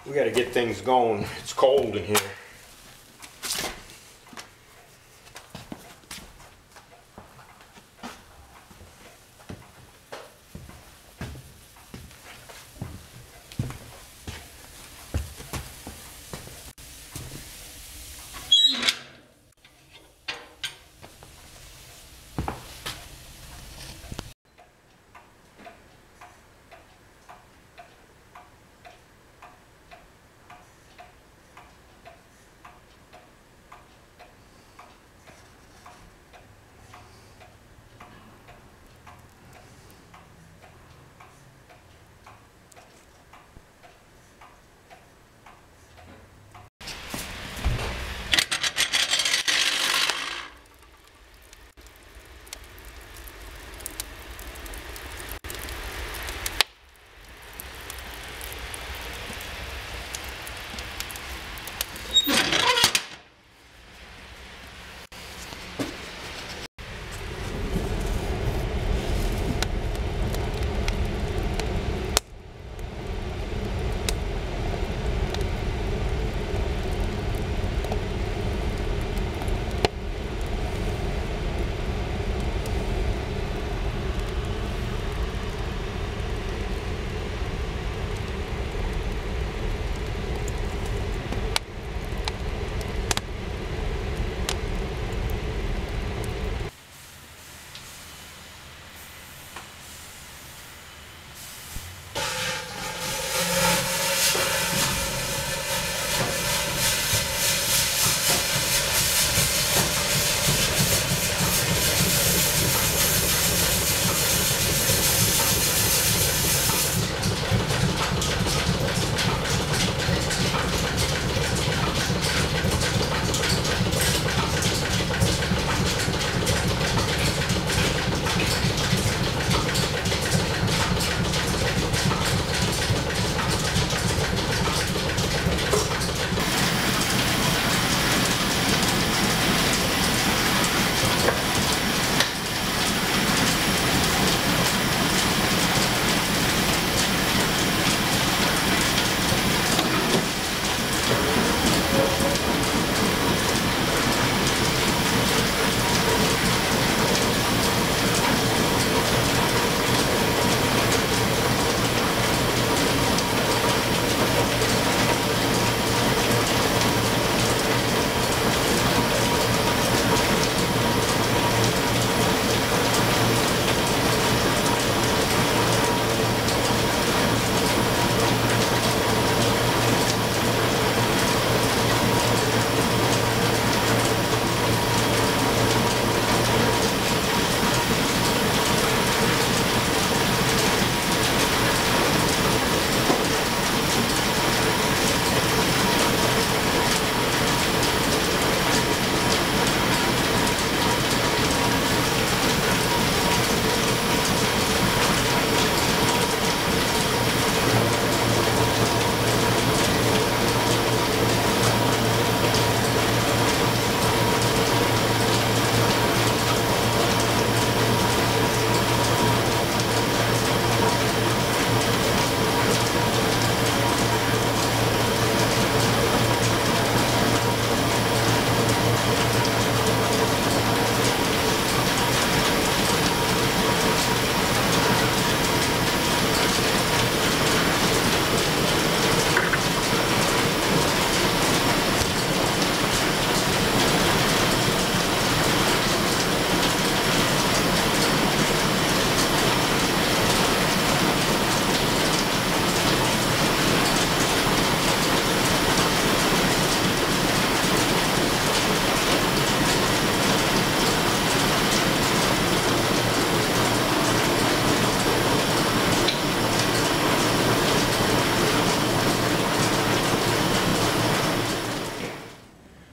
We got to get things going. It's cold in here.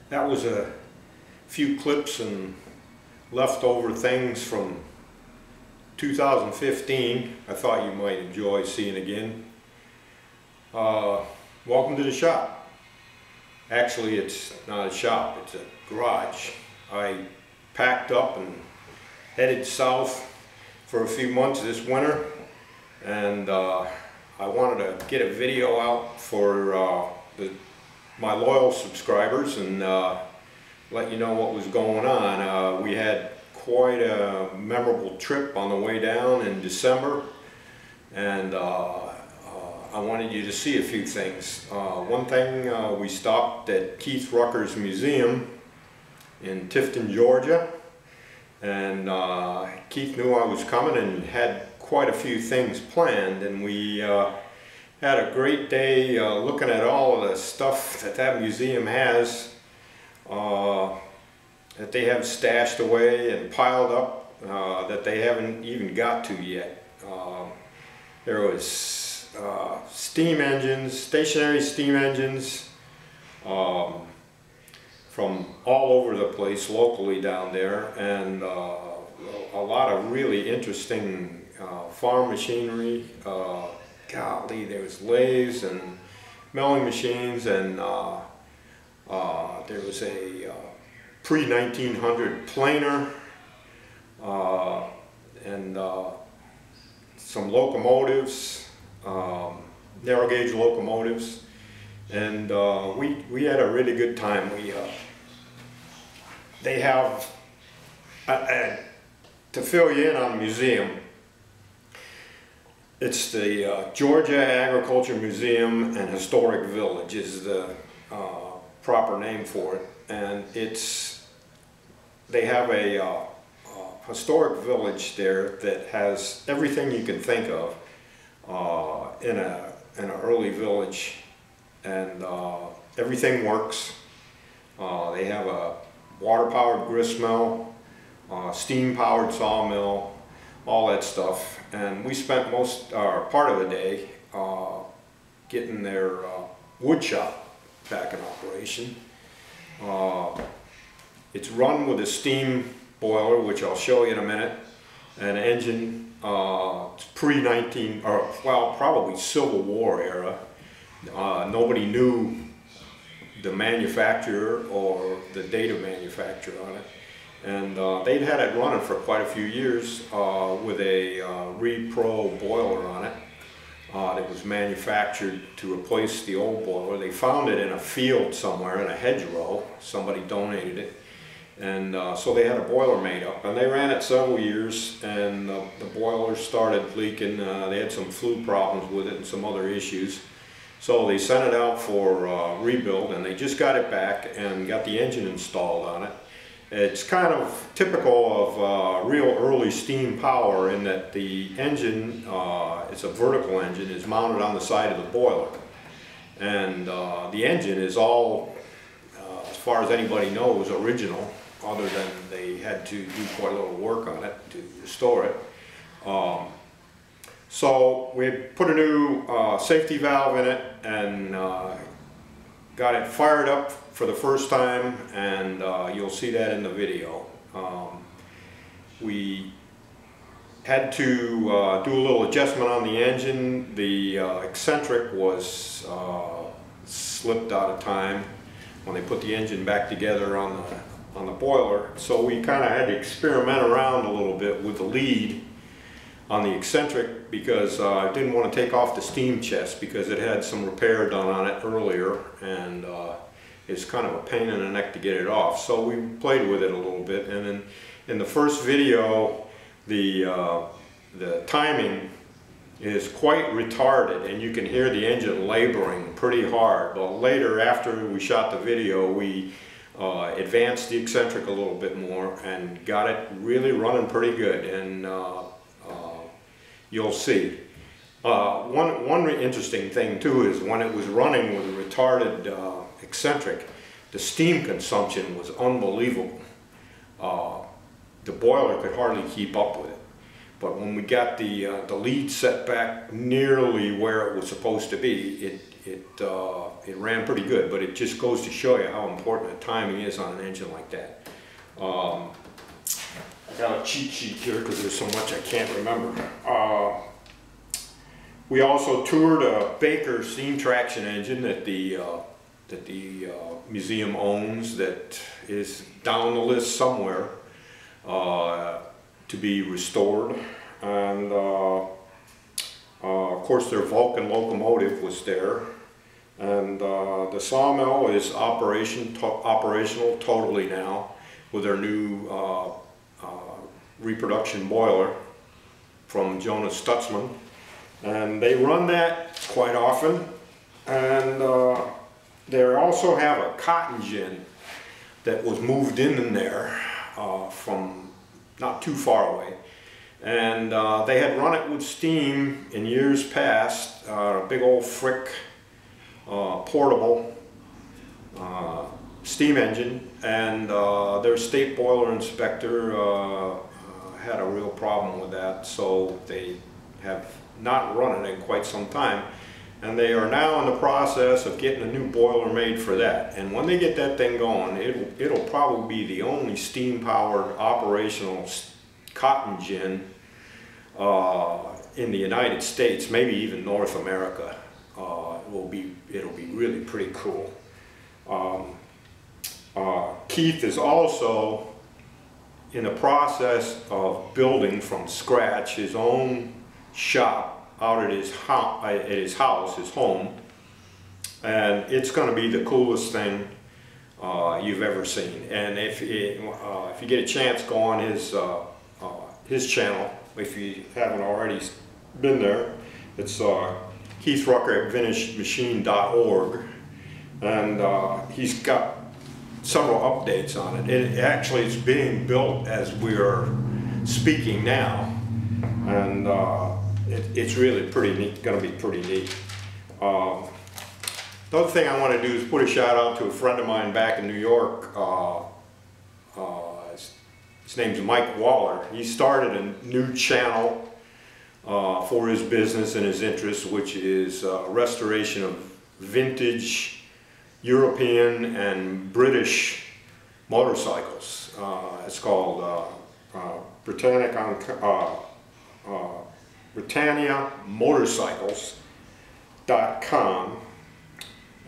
That was a few clips and leftover things from 2015 I thought you might enjoy seeing again. Welcome to the shop. Actually, it's not a shop, it's a garage. I packed up and headed south for a few months this winter, and I wanted to get a video out for my loyal subscribers and let you know what was going on. We had quite a memorable trip on the way down in December, and I wanted you to see a few things. One thing, we stopped at Keith Rucker's museum in Tifton, Georgia, and Keith knew I was coming and had quite a few things planned, and we had a great day looking at all of the stuff that museum has, that they have stashed away and piled up, that they haven't even got to yet. There was steam engines, stationary steam engines, from all over the place locally down there, and a lot of really interesting farm machinery. Golly, there was lathes and milling machines, and there was a pre-1900 planer, and some locomotives, narrow gauge locomotives, and we had a really good time. They have, to fill you in on the museum, it's the Georgia Agriculture Museum and Historic Village is the proper name for it, and they have a historic village there that has everything you can think of in an early village, and everything works. They have a water-powered grist mill, steam-powered sawmill, all that stuff, and we spent part of the day getting their wood shop back in operation. It's run with a steam boiler, which I'll show you in a minute, an engine. It's probably Civil War era. Nobody knew the manufacturer or the date of manufacture on it, and they'd had it running for quite a few years with a Repro boiler on it that was manufactured to replace the old boiler. They found it in a field somewhere in a hedgerow. Somebody donated it, and so they had a boiler made up, and they ran it several years, and the boiler started leaking. They had some flue problems with it and some other issues. So they sent it out for rebuild, and they just got it back and got the engine installed on it. It's kind of typical of real early steam power in that the engine, it's a vertical engine, is mounted on the side of the boiler. And the engine is all, as far as anybody knows, original, other than they had to do quite a little work on it to restore it. So we put a new safety valve in it and got it fired up for the first time, and you'll see that in the video. We had to do a little adjustment on the engine. The eccentric was slipped out of time when they put the engine back together on the boiler, so we kind of had to experiment around a little bit with the lead on the eccentric, because I didn't want to take off the steam chest because it had some repair done on it earlier, and it's kind of a pain in the neck to get it off. So we played with it a little bit, and then in the first video the timing is quite retarded, and you can hear the engine laboring pretty hard. But later, after we shot the video, we advanced the eccentric a little bit more and got it really running pretty good, and you'll see. One interesting thing too is when it was running with a retarded eccentric, the steam consumption was unbelievable. The boiler could hardly keep up with it. But when we got the lead set back nearly where it was supposed to be, it ran pretty good. But it just goes to show you how important the timing is on an engine like that. I got a cheat sheet here because there's so much I can't remember. We also toured a Baker steam traction engine that the museum owns, that is down the list somewhere to be restored. And Of course, their Vulcan locomotive was there, and the sawmill is operational totally now with their new reproduction boiler from Jonas Stutzman, and they run that quite often. And they also have a cotton gin that was moved in there from not too far away, and they had run it with steam in years past, a big old Frick portable steam engine, and their state boiler inspector had a real problem with that, so they have not run it in quite some time, and they are now in the process of getting a new boiler made for that. And when they get that thing going, it'll probably be the only steam-powered operational cotton gin in the United States, maybe even North America. It'll be really pretty cool. Keith is also in the process of building from scratch his own shop out at his house, his home, and it's going to be the coolest thing you've ever seen. And if you get a chance, go on his channel if you haven't already been there. It's Keith Rucker at vinishmachine.org, and he's got several updates on it. It actually is being built as we're speaking now, and it's really pretty neat, going to be pretty neat. The other thing I want to do is put a shout out to a friend of mine back in New York. His name's Mike Waller. He started a new channel for his business and his interests, which is restoration of vintage European and British motorcycles. It's called BritanniaMotorcycles.com,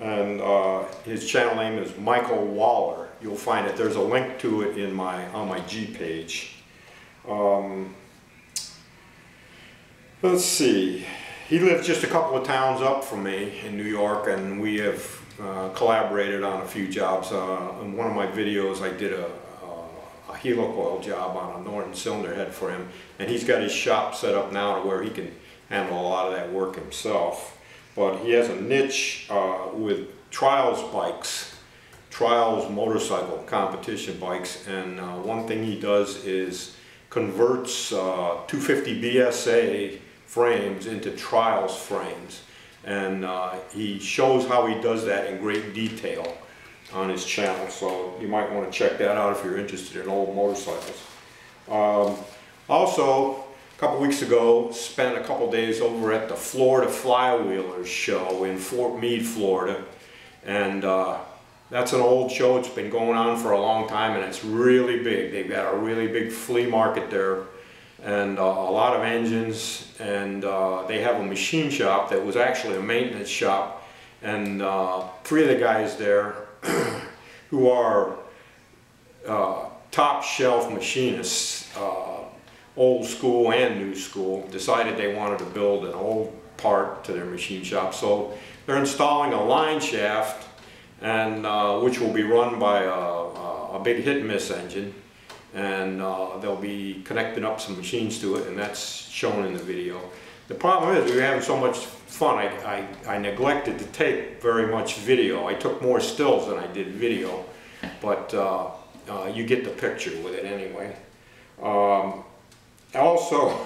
and his channel name is Michael Waller. You'll find it. There's a link to it on my G page. Let's see. He lives just a couple of towns up from me in New York, and we have collaborated on a few jobs. In one of my videos, I did a helicoil job on a Norton cylinder head for him, and he's got his shop set up now to where he can handle a lot of that work himself. But he has a niche with trials bikes, trials motorcycle competition bikes, and one thing he does is converts 250 BSA frames into trials frames, and he shows how he does that in great detail on his channel, so you might want to check that out if you're interested in old motorcycles. Also, a couple weeks ago, spent a couple days over at the Florida Flywheelers show in Fort Meade, Florida, and that's an old show. It's been going on for a long time, and it's really big. They've got a really big flea market there, and a lot of engines, and they have a machine shop that was actually a maintenance shop, and 3 of the guys there who are top shelf machinists, old school and new school, decided they wanted to build an old part to their machine shop. So they're installing a line shaft, and which will be run by a big hit and miss engine, and they'll be connecting up some machines to it, and that's shown in the video. The problem is we were having so much fun, I neglected to take very much video. I took more stills than I did video, but you get the picture with it anyway. Also,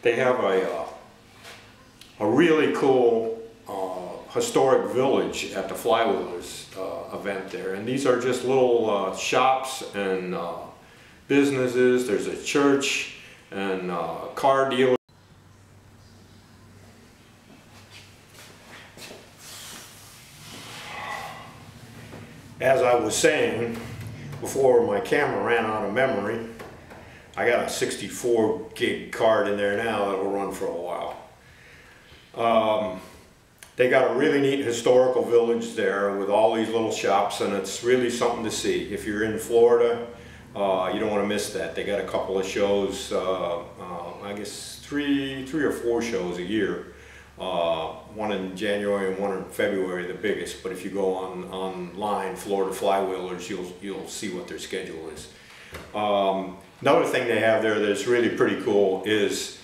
they have a really cool historic village at the Flywheelers event there, and these are just little shops and businesses. There's a church and car dealer. As I was saying before my camera ran out of memory, I got a 64 gig card in there now that will run for a while. They got a really neat historical village there with all these little shops, and it's really something to see. If you're in Florida, you don't want to miss that. They got a couple of shows, I guess three or four shows a year One in January and one in February, the biggest. But if you go online, Florida Flywheelers, you'll see what their schedule is. Another thing they have there that's really pretty cool is,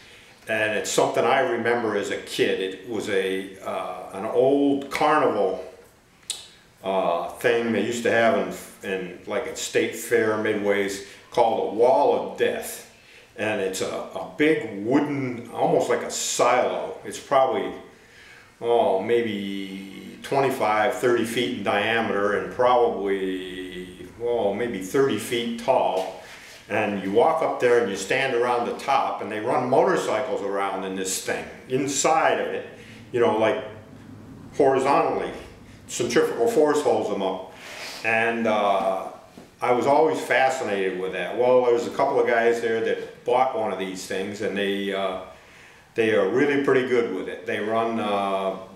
and it's something I remember as a kid. It was an old carnival thing they used to have in like at State Fair midways, called a Wall of Death. And it's a big wooden, almost like a silo. It's probably, oh, maybe 25, 30 feet in diameter and probably, well, maybe 30 feet tall. And you walk up there and you stand around the top, and they run motorcycles around in this thing. Inside of it, you know, like horizontally, centrifugal force holds them up. And I was always fascinated with that. Well, there's a couple of guys there that bought one of these things, and they are really pretty good with it. They run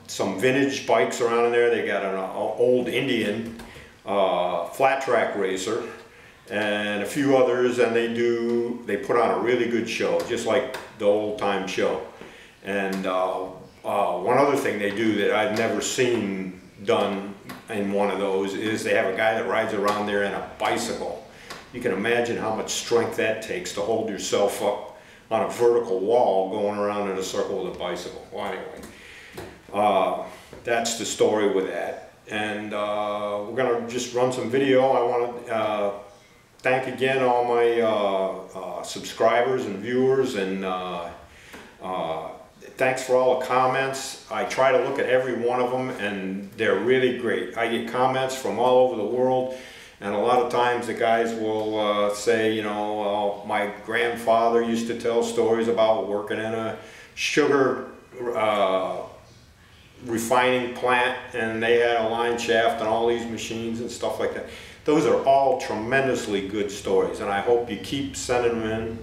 some vintage bikes around in there. They got an old Indian flat track racer and a few others, and they put on a really good show, just like the old time show. And one other thing they do that I've never seen done in one of those is they have a guy that rides around there in a bicycle. You can imagine how much strength that takes to hold yourself up on a vertical wall going around in a circle with a bicycle. Well, anyway, that's the story with that. And we're going to just run some video. I want to thank again all my subscribers and viewers, and thanks for all the comments. I try to look at every one of them, and they're really great. I get comments from all over the world, and a lot of times the guys will say, you know, my grandfather used to tell stories about working in a sugar refining plant, and they had a line shaft and all these machines and stuff like that. Those are all tremendously good stories, and I hope you keep sending them in.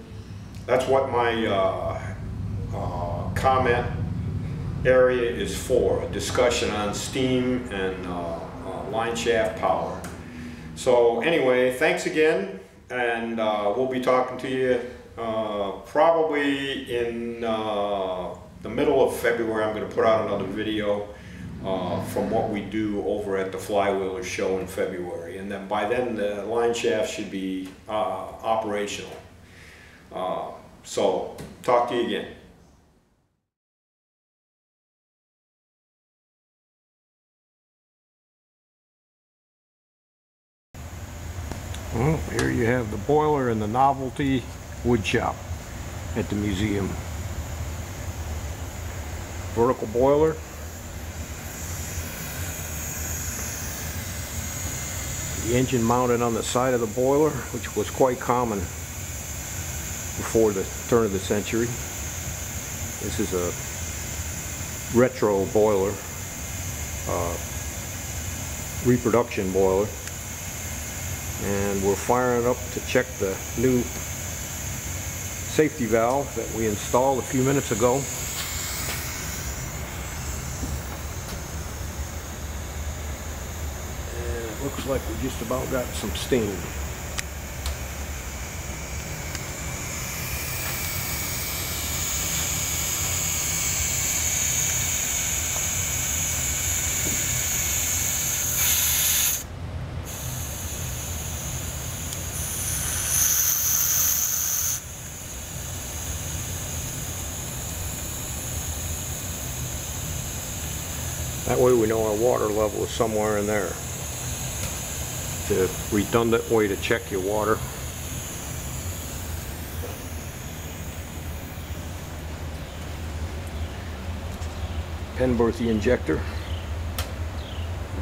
That's what my comment area is for, a discussion on steam and line shaft power. So anyway, thanks again, and we'll be talking to you probably in the middle of February. I'm going to put out another video from what we do over at the Flywheelers show in February, and then by then the line shaft should be operational. So talk to you again. Well, here you have the boiler in the novelty wood shop at the museum. Vertical boiler. The engine mounted on the side of the boiler, which was quite common before the turn of the century. This is a retro boiler, reproduction boiler. And we're firing up to check the new safety valve that we installed a few minutes ago. And it looks like we just about got some steam. That way we know our water level is somewhere in there. It's a redundant way to check your water. Penberthy injector.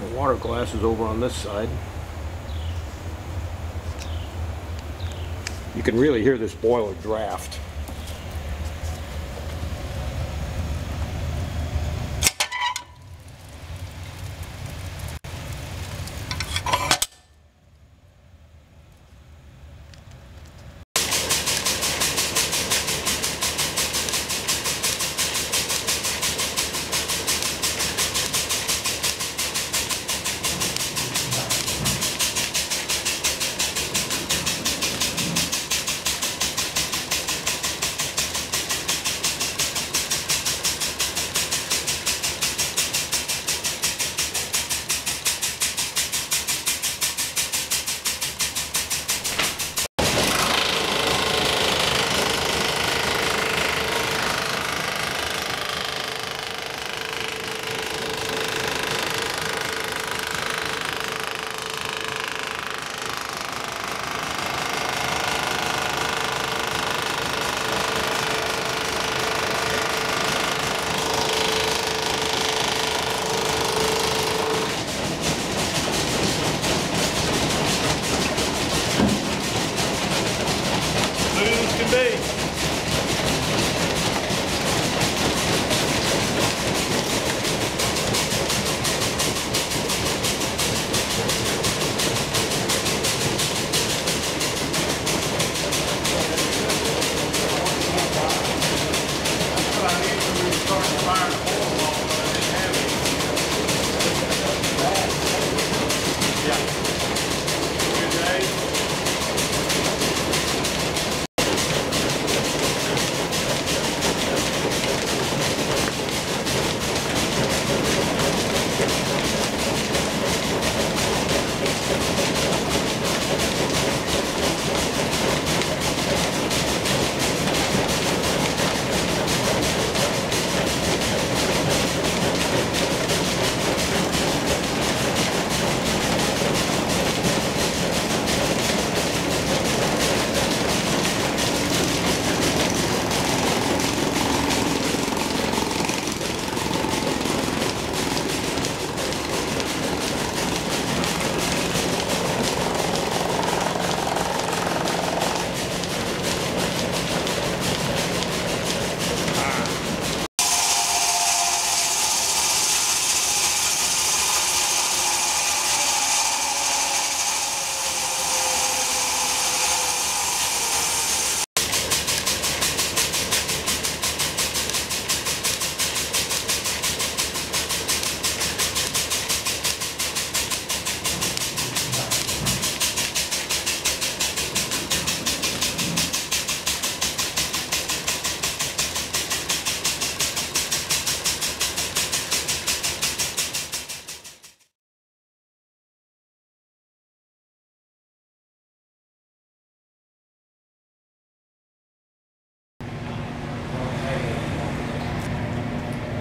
The water glass is over on this side. You can really hear this boiler draft.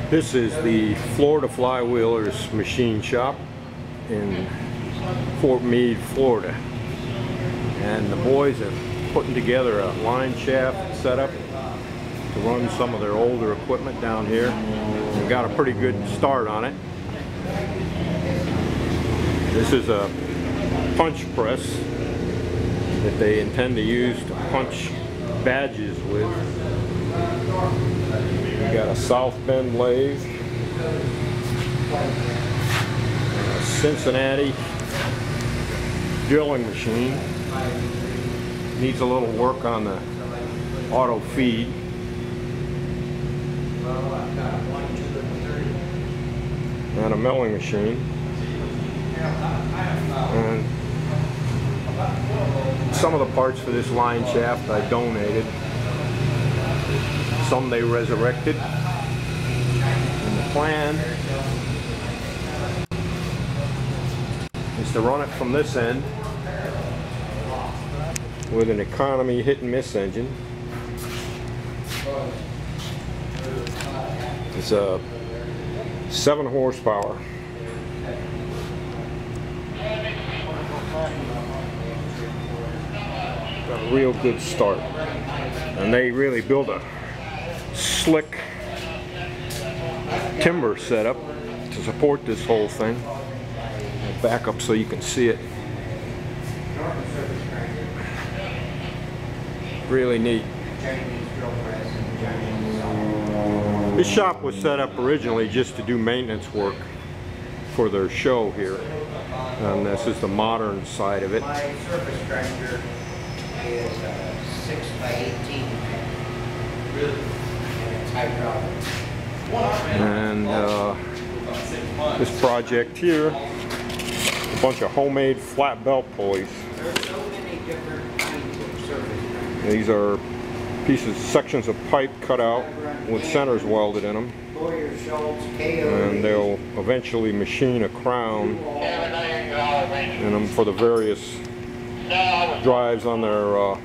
This is the Florida Flywheelers machine shop in Fort Meade, Florida. And the boys are putting together a line shaft setup to run some of their older equipment down here. We've got a pretty good start on it. This is a punch press that they intend to use to punch badges with. We got a South Bend lathe, a Cincinnati drilling machine. Needs a little work on the auto feed. And a milling machine. And some of the parts for this line shaft I donated. Some they resurrected. And the plan is to run it from this end with an economy hit and miss engine. It's a 7 horsepower. Got a real good start. And they really build a slick timber setup to support this whole thing. I'll back up so you can see it. Really neat. This shop was set up originally just to do maintenance work for their show here. And this is the modern side of it. My surface tractor is 6x18. And it's hydraulic. And this project here, a bunch of homemade flat belt pulleys. There's so many different kinds of surface tractors. These are sections of pipe cut out with centers welded in them. And they'll eventually machine a crown in them for the various drives on their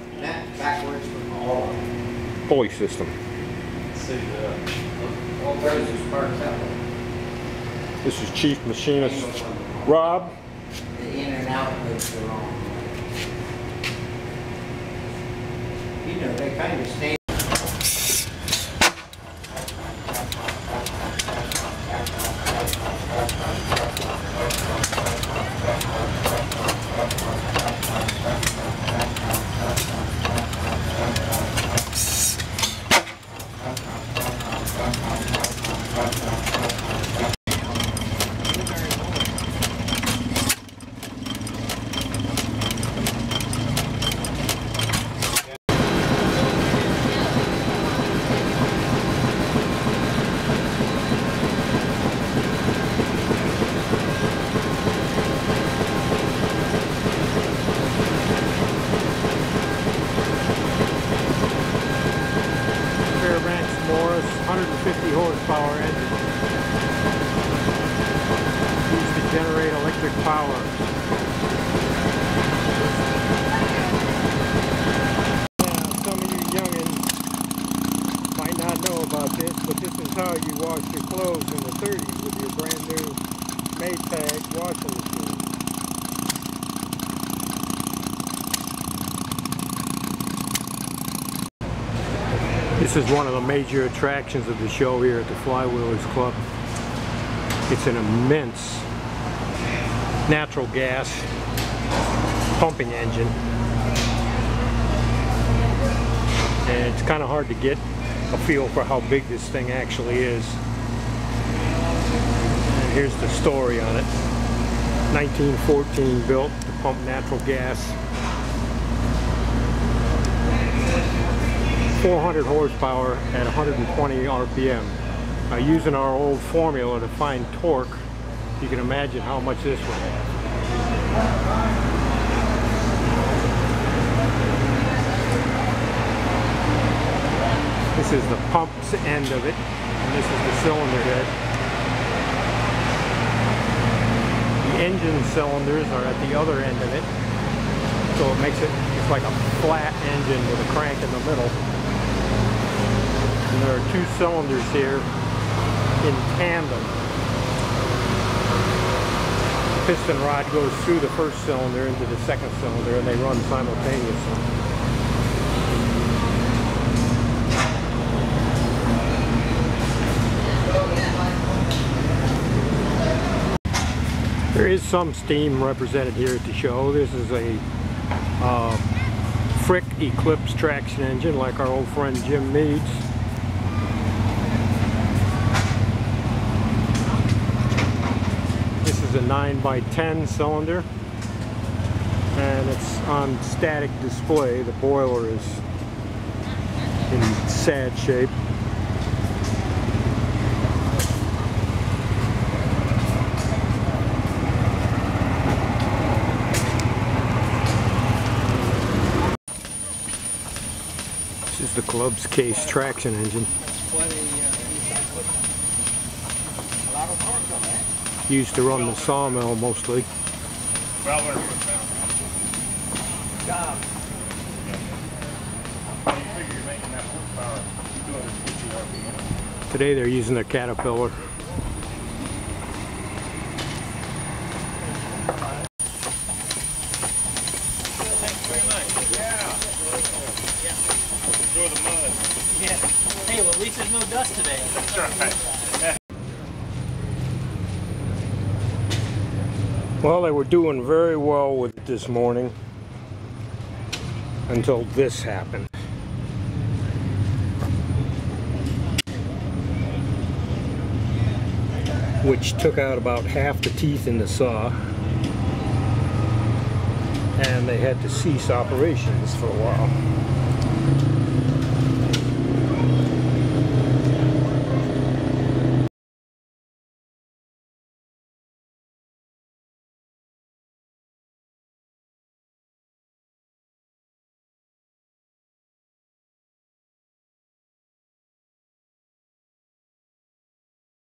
pulley system. This is Chief Machinist Rob. The in and out was the wrong. You know, they kind of stay. Horsepower engine used to generate electric power. Some of you youngins might not know about this, but this is how you wash your clothes in the 30s with your brand new Maytag washing machine. This is one of the major attractions of the show here at the Flywheelers Club. It's an immense natural gas pumping engine. And it's kind of hard to get a feel for how big this thing actually is. And here's the story on it. 1914 built to pump natural gas. 400 horsepower at 120 RPM. Using our old formula to find torque, you can imagine how much this would have. This is the pump's end of it, and this is the cylinder head. The engine cylinders are at the other end of it, so it makes it's like a flat engine with a crank in the middle. And there are 2 cylinders here in tandem. Piston rod goes through the first cylinder into the second cylinder, and they run simultaneously. There is some steam represented here at the show. This is a Frick Eclipse traction engine, like our old friend Jim Meads. This is a 9x10 cylinder, and it's on static display. The boiler is in sad shape. This is the Eclipse case traction engine. Used to run the sawmill mostly. Today they're using a Caterpillar. Hey, well, at least there's no dust today. That's right. Well, they were doing very well with it this morning until this happened. Which took out about half the teeth in the saw, and they had to cease operations for a while.